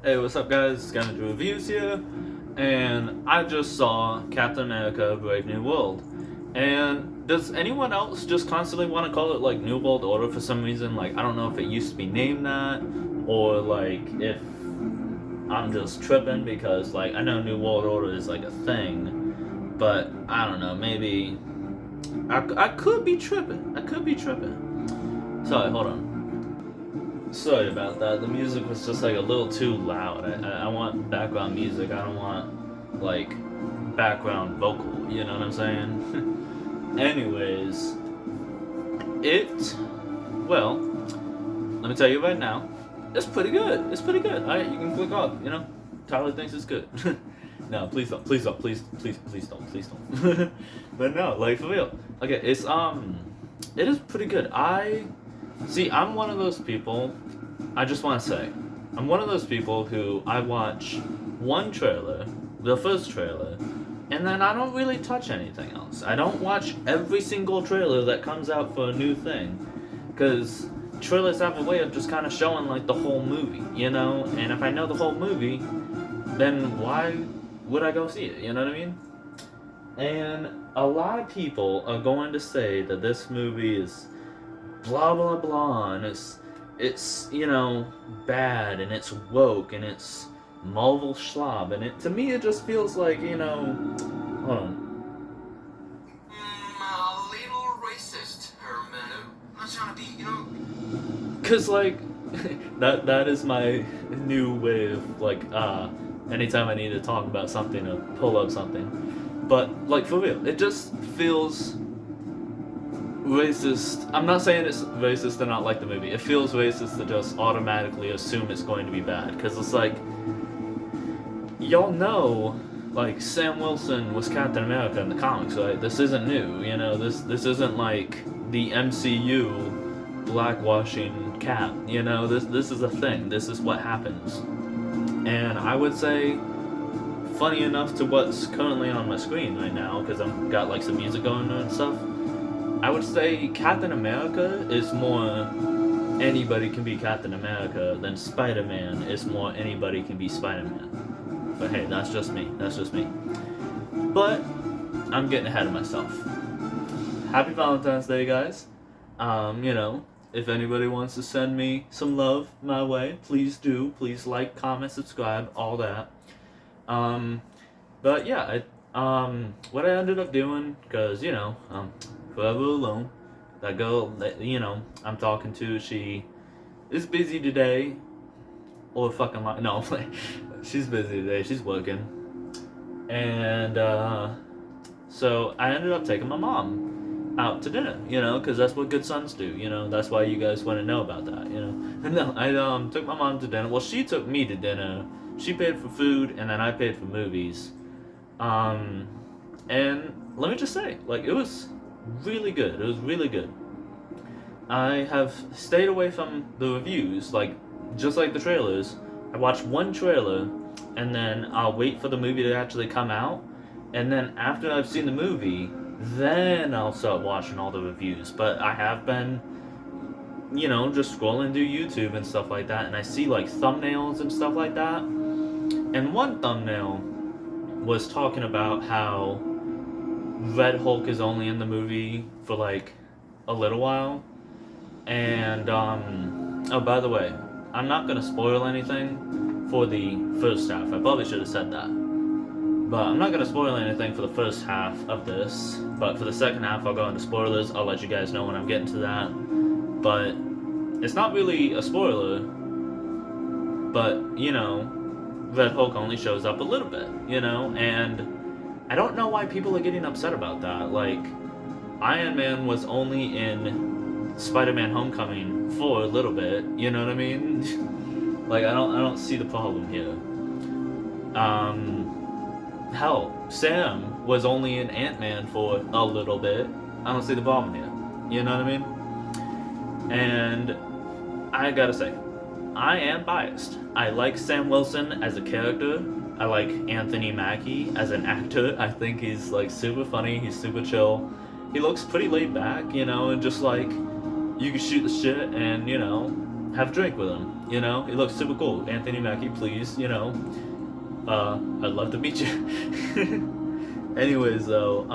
Hey, what's up, guys? It's Gonna Do Reviews here, and I just saw Captain America: Brave New World. And does anyone else just constantly want to call it like New World Order for some reason? Like, I don't know if it used to be named that, or like if I'm just tripping because like I know New World Order is like a thing, but I don't know. Maybe I could be tripping. I could be tripping. Sorry, hold on. Sorry about that. The music was just like a little too loud. I want background music. I don't want like background vocal. You know what I'm saying? Anyways, it. Well, let me tell you right now. It's pretty good. It's pretty good. Alright, you can click off. You know, Tyler thinks it's good. No, please don't. Please don't. Please don't. Please don't. But no, like for real. Okay, it is pretty good. I'm one of those people. I just want to say, I'm one of those people who I watch one trailer, the first trailer, and then I don't really touch anything else. I don't watch every single trailer that comes out for a new thing, because trailers have a way of just kind of showing like the whole movie, you know. And if I know the whole movie, then why would I go see it? You know what I mean? And a lot of people are going to say that this movie is blah blah blah, and it's bad, and it's woke, and it's Marvel schlob, and it to me it just feels like hold on, A little racist, Hermano. I'm not trying to be. cause like that is my new way of like anytime I need to talk about something or pull up something, but like for real, it just feels racist. I'm not saying it's racist to not like the movie. It feels racist to just automatically assume it's going to be bad. Because it's like, y'all know, like, Sam Wilson was Captain America in the comics, right? This isn't new, you know? This isn't like the MCU blackwashing Cap, you know? This is a thing. This is what happens. And I would say, funny enough to what's currently on my screen right now, because I've got like some music going on and stuff, I would say Captain America is more anybody can be Captain America than Spider Man is more anybody can be Spider Man. But hey, that's just me. That's just me. But I'm getting ahead of myself. Happy Valentine's Day, guys. If anybody wants to send me some love my way, please do. Please like, comment, subscribe, all that. Um, but yeah, what I ended up doing, because forever alone. That girl that I'm talking to, she is busy today, or fucking like no, she's busy today. She's working, and so I ended up taking my mom out to dinner. Because that's what good sons do. That's why you guys want to know about that. And no, I took my mom to dinner. Well, she took me to dinner. She paid for food, and then I paid for movies. Um, and let me just say, like, it was really good. It was really good. I have stayed away from the reviews, like just like the trailers. I watch one trailer, and then I'll wait for the movie to actually come out, and then after I've seen the movie, then I'll start watching all the reviews. But I have been, just scrolling through YouTube and stuff like that, and I see like thumbnails and stuff like that. And one thumbnail was talking about how Red Hulk is only in the movie for like a little while. And oh, by the way, I'm not gonna spoil anything for the first half. I probably should have said that. But I'm not gonna spoil anything for the first half of this. But for the second half, I'll go into spoilers. I'll let you guys know when I'm getting to that. But it's not really a spoiler. But Red Hulk only shows up a little bit. And I don't know why people are getting upset about that. Like, Iron Man was only in Spider-Man: Homecoming for a little bit. You know what I mean? Like, I don't see the problem here. Hell, Sam was only in Ant-Man for a little bit. I don't see the problem here. You know what I mean? And I gotta say, I am biased. I like Sam Wilson as a character. I like Anthony Mackie as an actor. I think he's like super funny. He's super chill. He looks pretty laid back, and just like you can shoot the shit and have a drink with him. You know, he looks super cool. Anthony Mackie, please, you know, I'd love to meet you. Anyways, though,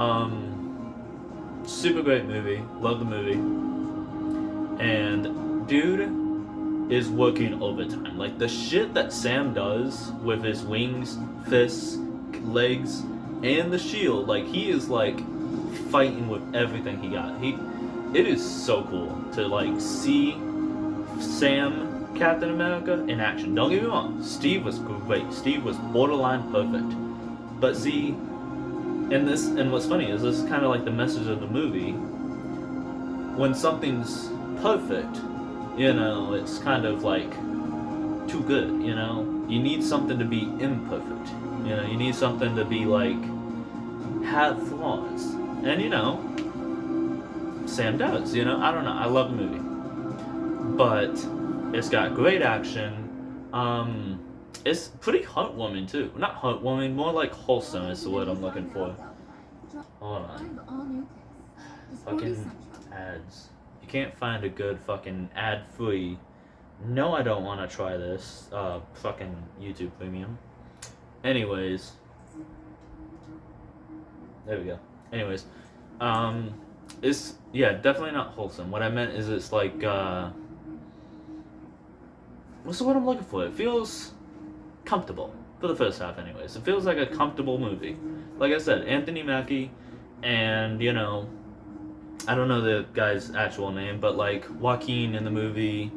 super great movie. Love the movie. And dude is working overtime. Like the shit that Sam does with his wings, fists, legs, and the shield, like he is like fighting with everything he got. It is so cool to like see Sam Captain America in action. Don't get me wrong, Steve was great. Steve was borderline perfect. But see, and what's funny is this is kind of like the message of the movie. When something's perfect, you know, it's kind of like too good, you know? You need something to be imperfect. You know, you need something to be like have flaws. And you know, Sam does, you know? I don't know. I love the movie. But it's got great action. It's pretty heartwarming too. Not heartwarming, more like wholesome is the word I'm looking for. Hold on. Fucking ads. You can't find a good fucking ad-free. No, I don't want to try this. Fucking YouTube Premium. Anyways. There we go. Anyways. It's, yeah, definitely not wholesome. What I meant is it's like, what's the word I'm looking for? It feels comfortable. For the first half, anyways. It feels like a comfortable movie. Like I said, Anthony Mackie and, you know, I don't know the guy's actual name, but like Joaquin in the movie,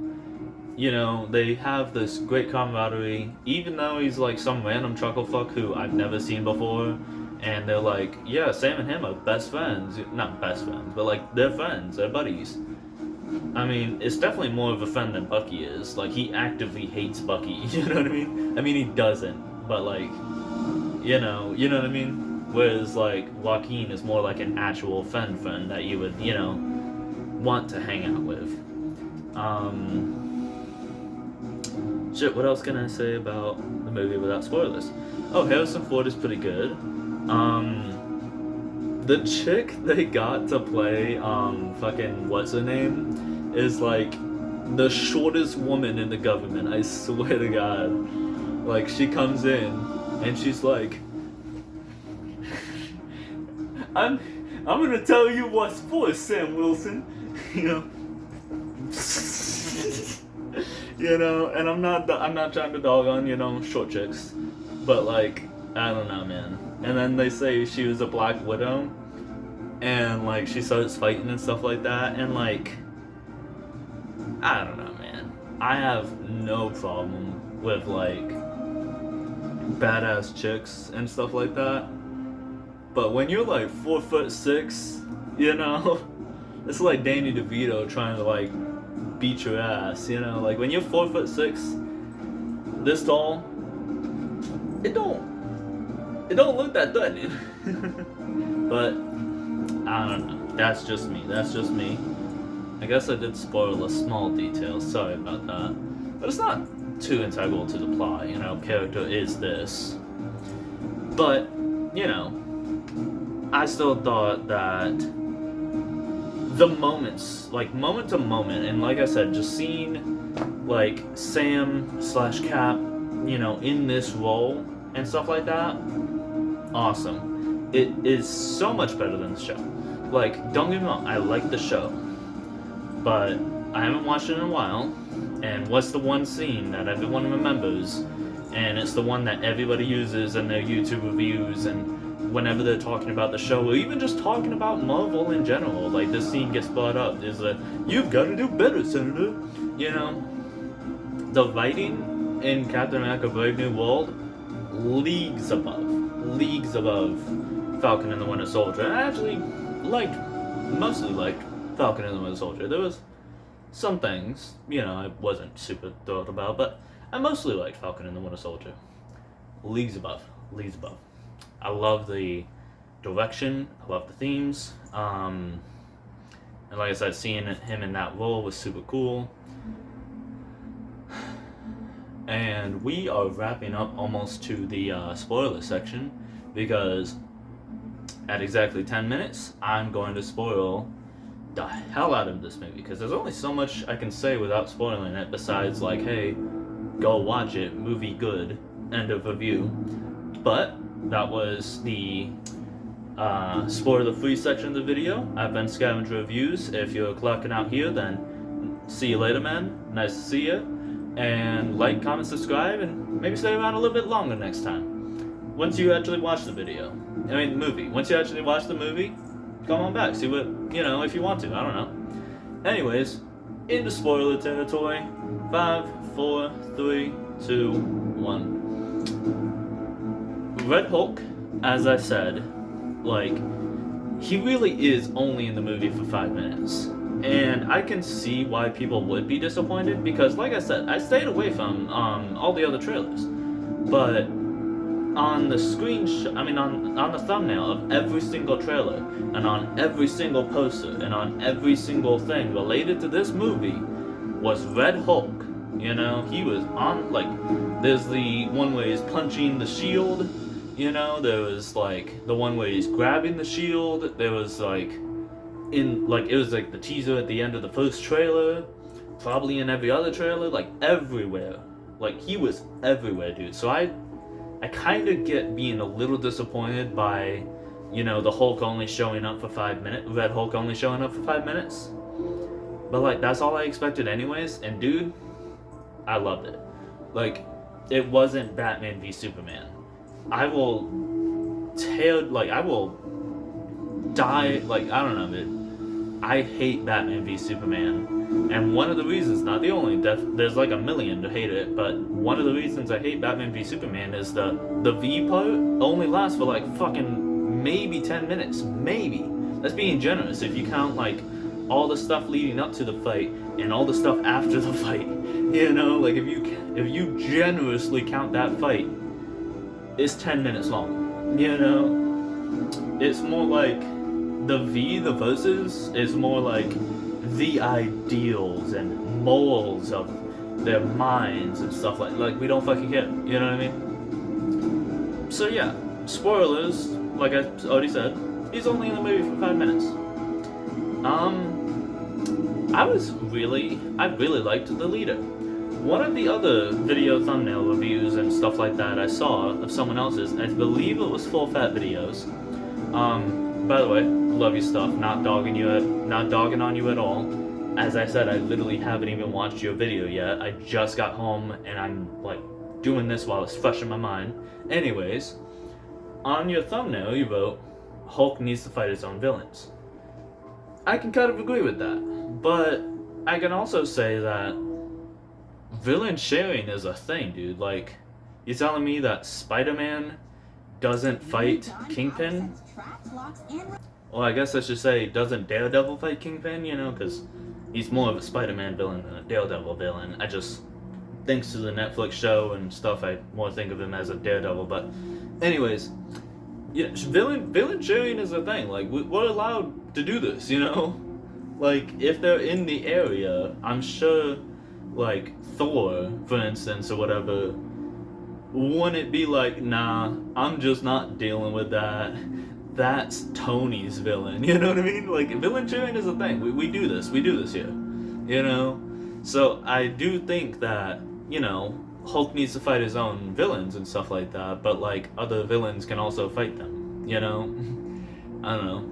you know, they have this great camaraderie, even though he's like some random chuckle fuck who I've never seen before, and they're like, yeah, Sam and him are best friends. Not best friends, but like they're friends, they're buddies. I mean, it's definitely more of a friend than Bucky is. Like, he actively hates Bucky, you know what I mean? I mean, he doesn't, but like, you know what I mean? Whereas, like, Joaquin is more like an actual friend that you would, you know, want to hang out with. Shit, what else can I say about the movie without spoilers? Oh, Harrison Ford is pretty good. The chick they got to play, fucking, what's her name? Is, like, the shortest woman in the government, I swear to God. Like, she comes in, and she's like, I'm gonna tell you what's for, Sam Wilson. You know, you know, and I'm not trying to dog on, you know, short chicks, but like, I don't know, man. And then they say she was a Black Widow, and like she starts fighting and stuff like that, and like, I don't know, man. I have no problem with like badass chicks and stuff like that. But when you're like 4'6", you know, it's like Danny DeVito trying to like beat your ass, you know. Like when you're 4'6", this tall, it don't look that threatening. But I don't know. That's just me. I guess I did spoil a small detail. Sorry about that. But it's not too integral to the plot, you know. Character is this, but you know. I still thought that the moments, like moment to moment, and like I said, just seeing like Sam/Cap, you know, in this role and stuff like that, awesome. It is so much better than the show. Like, don't get me wrong, I like the show, but I haven't watched it in a while, and what's the one scene that everyone remembers, and it's the one that everybody uses in their YouTube reviews and whenever they're talking about the show, or even just talking about Marvel in general, like this scene gets brought up, is that you've got to do better, Senator. You know, the writing in Captain America: Brave New World, leagues above Falcon and the Winter Soldier. I actually mostly liked Falcon and the Winter Soldier. There was some things, you know, I wasn't super thrilled about, but I mostly liked Falcon and the Winter Soldier. Leagues above. I love the direction, I love the themes, and like I said, seeing him in that role was super cool. And we are wrapping up almost to the spoiler section, because at exactly 10 minutes, I'm going to spoil the hell out of this movie, because there's only so much I can say without spoiling it, besides like, hey, go watch it, movie good, end of review. But that was the spoiler-free section of the video. I've been Scavenger Reviews. If you're clocking out here, then see you later, man. Nice to see you. And like, comment, subscribe, and maybe stay around a little bit longer next time. Once you actually watch the video. I mean, the movie. Once you actually watch the movie, come on back. See what, if you want to. I don't know. Anyways, into spoiler territory. 5, 4, 3, 2, 1. Red Hulk, as I said, like, he really is only in the movie for 5 minutes. And I can see why people would be disappointed, because like I said, I stayed away from all the other trailers. But on the on the thumbnail of every single trailer, and on every single poster, and on every single thing related to this movie was Red Hulk. He was on, like, there's the one where he's punching the shield, there was like the one where he's grabbing the shield, there was like it was like the teaser at the end of the first trailer, probably in every other trailer, like everywhere. Like, he was everywhere, dude. So I kind of get being a little disappointed by, the Hulk only showing up for 5 minutes, Red Hulk only showing up for 5 minutes. But like, that's all I expected anyways, and dude, I loved it. Like, it wasn't Batman v Superman. I will die, like, I don't know, dude. I hate Batman v Superman, and one of the reasons, not the only, there's like a million to hate it, but one of the reasons I hate Batman v Superman is the V part only lasts for like fucking maybe 10 minutes, maybe. That's being generous if you count like all the stuff leading up to the fight and all the stuff after the fight. Like, if you generously count that fight, it's 10 minutes long. It's more like the verses is more like the ideals and morals of their minds and stuff like we don't fucking care. You know what I mean? So yeah, spoilers, like I already said, he's only in the movie for 5 minutes. I really liked the leader. One of the other video thumbnail reviews and stuff like that I saw of someone else's, I believe it was Full Fat Videos. By the way, love your stuff. Not dogging on you at all. As I said, I literally haven't even watched your video yet. I just got home and I'm like doing this while it's fresh in my mind. Anyways, on your thumbnail you wrote, Hulk needs to fight his own villains. I can kind of agree with that, but I can also say that villain sharing is a thing, dude. Like, you're telling me that Spider-Man doesn't fight Kingpin? Well, I guess I should say, doesn't Daredevil fight Kingpin, because he's more of a Spider-Man villain than a Daredevil villain. I just, thanks to the Netflix show and stuff, I more think of him as a Daredevil. But anyways, villain sharing is a thing. Like, we're allowed to do this, Like, if they're in the area, I'm sure, like, Thor, for instance, or whatever, wouldn't it be like, nah, I'm just not dealing with that. That's Tony's villain, you know what I mean? Like, villain sharing is a thing. We do this here, So I do think that, Hulk needs to fight his own villains and stuff like that, but like, other villains can also fight them, I don't know.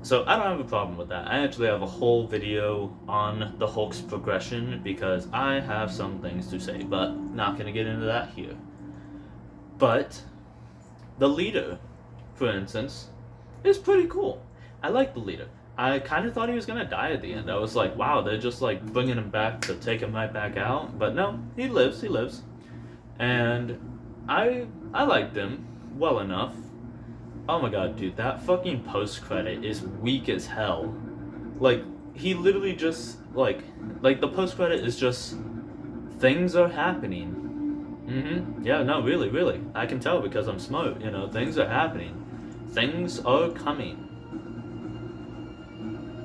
So I don't have a problem with that. I actually have a whole video on the Hulk's progression because I have some things to say, but not gonna get into that here. But the leader, for instance, is pretty cool. I like the leader. I kind of thought he was gonna die at the end. I was like, wow, they're just like bringing him back to take him right back out. But no, he lives. And I liked him well enough. Oh my god, dude, that fucking post-credit is weak as hell. Like, he literally just, like the post-credit is just, things are happening. Yeah, no, really. I can tell because I'm smart, things are happening. Things are coming.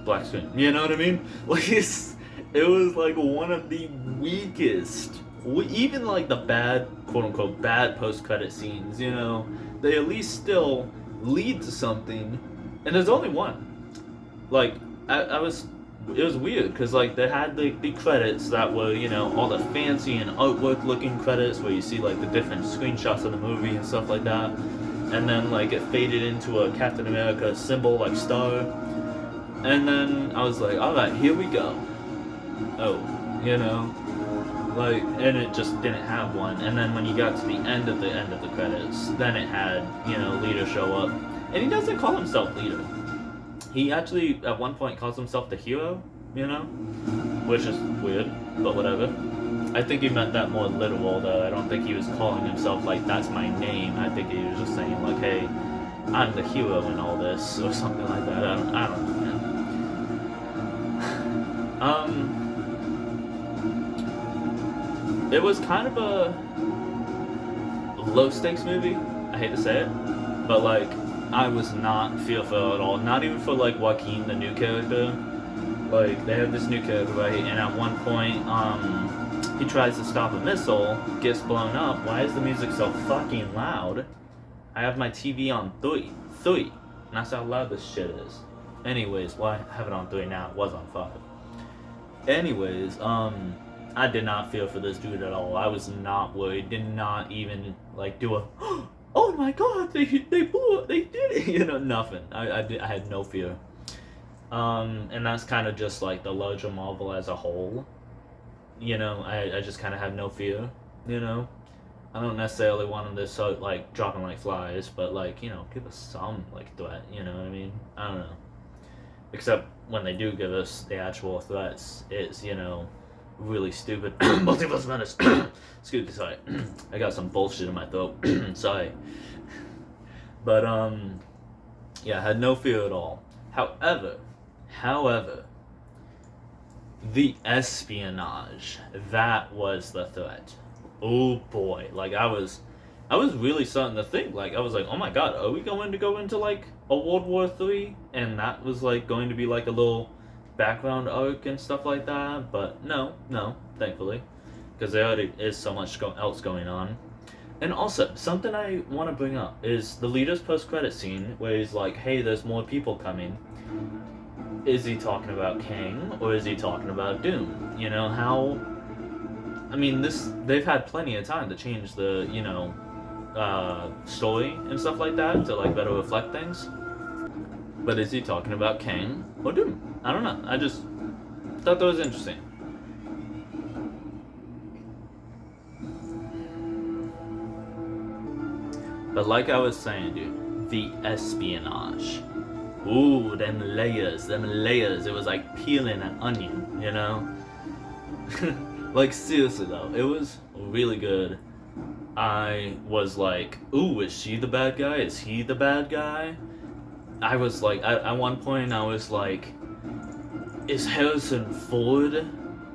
Black screen, you know what I mean? Like, it was like one of the weakest, even like the bad, quote-unquote, bad post-credit scenes, they at least still lead to something, and there's only one. Like, I was, it was weird because like they had the credits that were, you know, all the fancy and artwork looking credits where you see like the different screenshots of the movie and stuff like that, and then like it faded into a Captain America symbol like star, and then I was like, all right, here we go. Oh, you know, like, and it just didn't have one. And then when you got to the end of the credits, then it had, you know, Leader show up, and he doesn't call himself Leader. He actually at one point calls himself the hero, you know, which is weird, but whatever. I think he meant that more literal though. I don't think he was calling himself like that's my name. I think he was just saying like, hey, I'm the hero in all this or something like that. I don't know, man. It was kind of a low stakes movie. I hate to say it, but like I was not fearful at all. Not even for like Joaquin, the new character. Like they have this new character, right? And at one point, he tries to stop a missile, gets blown up. Why is the music so fucking loud? I have my TV on 3. And that's how loud this shit is. Anyways, why I have it on 3 now? It was on 5. Anyways, I did not feel for this dude at all. I was not worried. Did not even like do a, oh my god, they blew it, they did it. You know, nothing. I had no fear. And that's kind of just like the larger Marvel as a whole. You know, I just kind of have no fear. You know, I don't necessarily want them to start like dropping like flies, but like, you know, give us some like threat. You know what I mean? I don't know. Except when they do give us the actual threats, it's, you know, really stupid. Multiverse Menace. Excuse me, sorry. I got some bullshit in my throat. Sorry. But yeah, I had no fear at all. However, the espionage, that was the threat. Oh boy, like I was really starting to think, like I was like, oh my god, are we going to go into like a World War III? And that was like going to be like a little background arc and stuff like that, but no, thankfully, because there already is so much else going on. And also, something I want to bring up is the Leader's post-credit scene where he's like, hey, there's more people coming. Is he talking about Kang, or is he talking about Doom? You know, how... I mean, they've had plenty of time to change the, you know, story and stuff like that to, like, better reflect things. But is he talking about Kang or Doom? I don't know. I just thought that was interesting. But like I was saying, dude, the espionage. Ooh, them layers. It was like peeling an onion, you know? Like, seriously though, it was really good. I was like, ooh, is she the bad guy? Is he the bad guy? I was like, at one point I was like, is Harrison Ford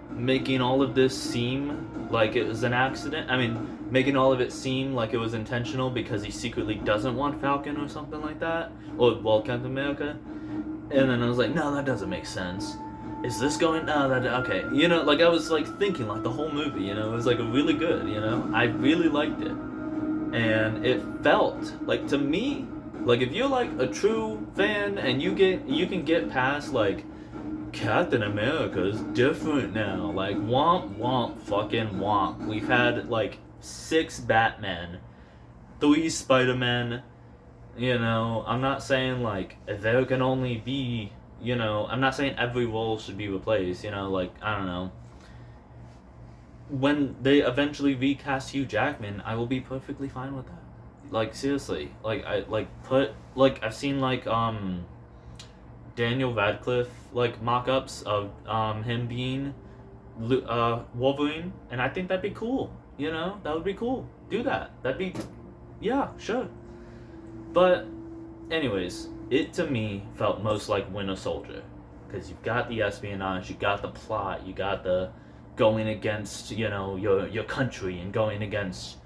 making all of this seem like it was an accident? I mean, making all of it seem like it was intentional because he secretly doesn't want Falcon or something like that? Or, well, Captain America? And then I was like, no, that doesn't make sense. Is this going, no, that, okay. You know, like I was like thinking like the whole movie, you know, it was like really good, you know? I really liked it. And it felt, like to me, like if you're like a true fan and you can get past like, Captain America's different now. Like, womp, womp, fucking womp. We've had, like, 6 Batmen, 3 Spider-Men, you know. I'm not saying, like, there can only be, you know, I'm not saying every role should be replaced, you know, like, I don't know. When they eventually recast Hugh Jackman, I will be perfectly fine with that. Like, seriously. Like, I've seen, like, Daniel Radcliffe like mock-ups of him being Wolverine, and I think that'd be cool. You know, that would be cool. Do that. That'd be, yeah, sure. But anyways, it to me felt most like Winter Soldier, because you've got the espionage, you got the plot, you got the going against, you know, your country and going against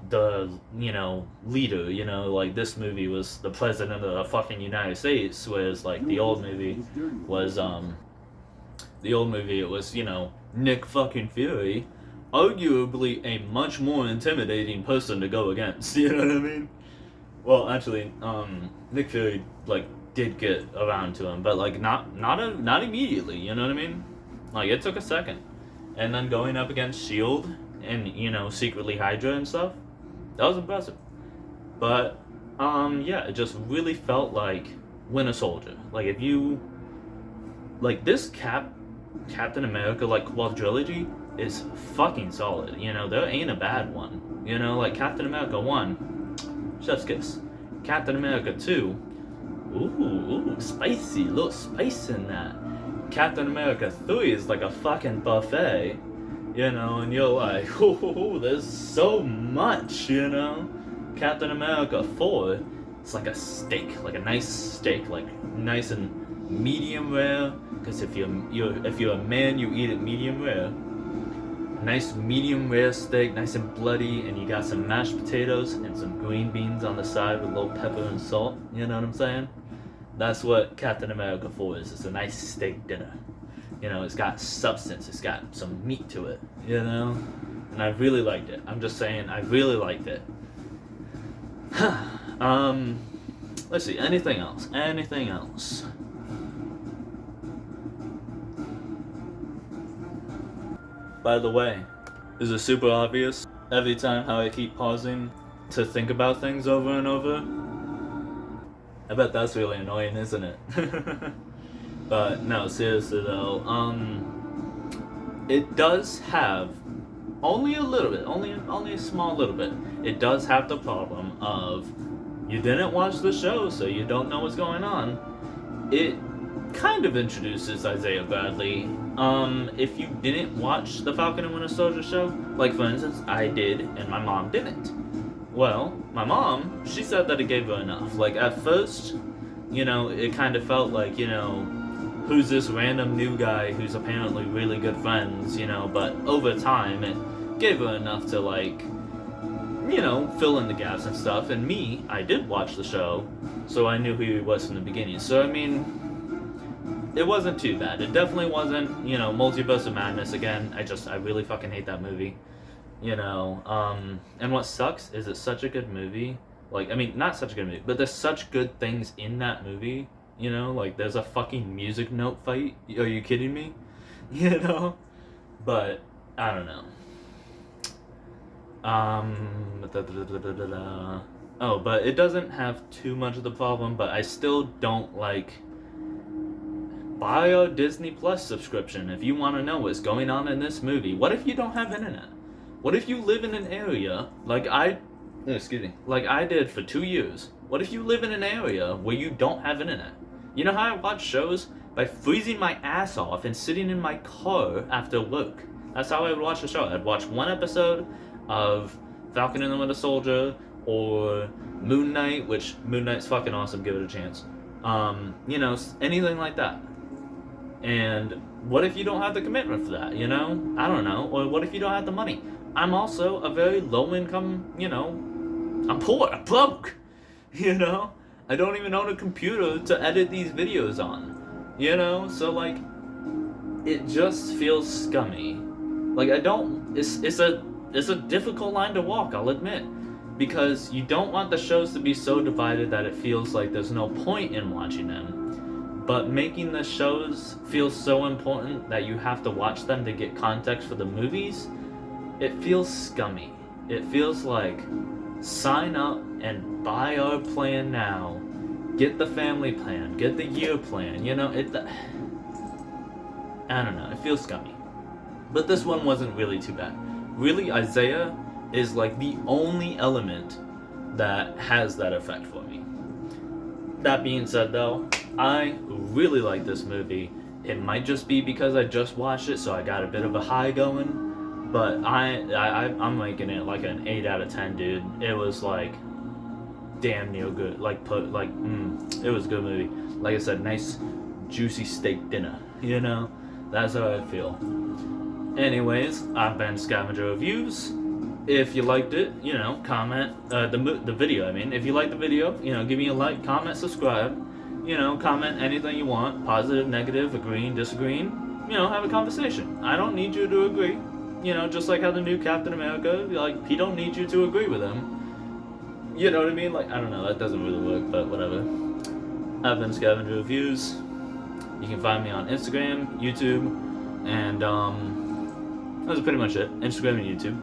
the, you know, leader, you know, like this movie was the president of the fucking United States, whereas like the old movie was it was, you know, Nick fucking Fury, arguably a much more intimidating person to go against, you know what I mean? Well, actually, Nick Fury, like, did get around to him, but like not immediately. You know what I mean? Like it took a second, and then going up against Shield and secretly Hydra and stuff, that was impressive. But yeah, it just really felt like Winter Soldier. Like if you like this Captain America like quadrilogy is fucking solid. There ain't a bad one. Like Captain America 1, chef's kiss. Captain America 2, ooh, spicy, little spice in that. Captain America 3 is like a fucking buffet, and you're like, ooh, there's so much, Captain America 4, it's like a steak, like a nice steak, like nice and medium rare. Because if you're a man, you eat it medium rare. Nice medium rare steak, nice and bloody, and you got some mashed potatoes and some green beans on the side with a little pepper and salt. You know what I'm saying? That's what Captain America 4 is. It's a nice steak dinner. It's got substance. It's got some meat to it. And I really liked it. I'm just saying, I really liked it. Let's see. Anything else? Anything else? By the way, is it super obvious every time how I keep pausing to think about things over and over? I bet that's really annoying, isn't it? But no, seriously though, it does have only a little bit, only a small little bit. It does have the problem of you didn't watch the show, so you don't know what's going on. It kind of introduces Isaiah Bradley. If you didn't watch the Falcon and Winter Soldier show, like for instance, I did and my mom didn't. Well, my mom, she said that it gave her enough. Like at first, it kind of felt like, who's this random new guy who's apparently really good friends, but over time it gave her enough to like, fill in the gaps and stuff. And me, I did watch the show, so I knew who he was from the beginning. So I mean, it wasn't too bad. It definitely wasn't, Multiverse of Madness again. I really fucking hate that movie. And what sucks is it's such a good movie. Like, I mean, not such a good movie, but there's such good things in that movie. Like there's a fucking music note fight. Are you kidding me? But, I don't know. Oh, but it doesn't have too much of the problem, but I still don't like... Buy a Disney Plus subscription if you want to know what's going on in this movie. What if you don't have internet? What if you live in an area like I did for 2 years? What if you live in an area where you don't have internet? You know how I watch shows? By freezing my ass off and sitting in my car after work. That's how I would watch the show. I'd watch one episode of Falcon and the Winter Soldier or Moon Knight, which Moon Knight's fucking awesome, give it a chance. Anything like that. And what if you don't have the commitment for that, I don't know. Or what if you don't have the money? I'm also a very low income, I'm poor, I'm broke, I don't even own a computer to edit these videos on, so like, it just feels scummy. Like it's a difficult line to walk, I'll admit, because you don't want the shows to be so divided that it feels like there's no point in watching them. But making the shows feel so important that you have to watch them to get context for the movies, it feels scummy. It feels like, sign up and buy our plan now. Get the family plan, get the year plan, I don't know, it feels scummy. But this one wasn't really too bad. Really, Isaiah is like the only element that has that effect for me. That being said though, I really like this movie. It might just be because I just watched it, so I got a bit of a high going. But I'm making it like an 8 out of 10, dude. It was like damn near good. It was a good movie. Like I said, nice juicy steak dinner. That's how I feel. Anyways, I've been Scavenger Reviews. If you liked it, comment the video. I mean, if you liked the video, give me a like, comment, subscribe. Comment anything you want, positive, negative, agreeing, disagreeing. Have a conversation. I don't need you to agree. Just like how the new Captain America, like, he don't need you to agree with him. You know what I mean? Like, I don't know, that doesn't really work, but whatever. I've been Scavenger Reviews. You can find me on Instagram, YouTube, and that's pretty much it. Instagram and YouTube.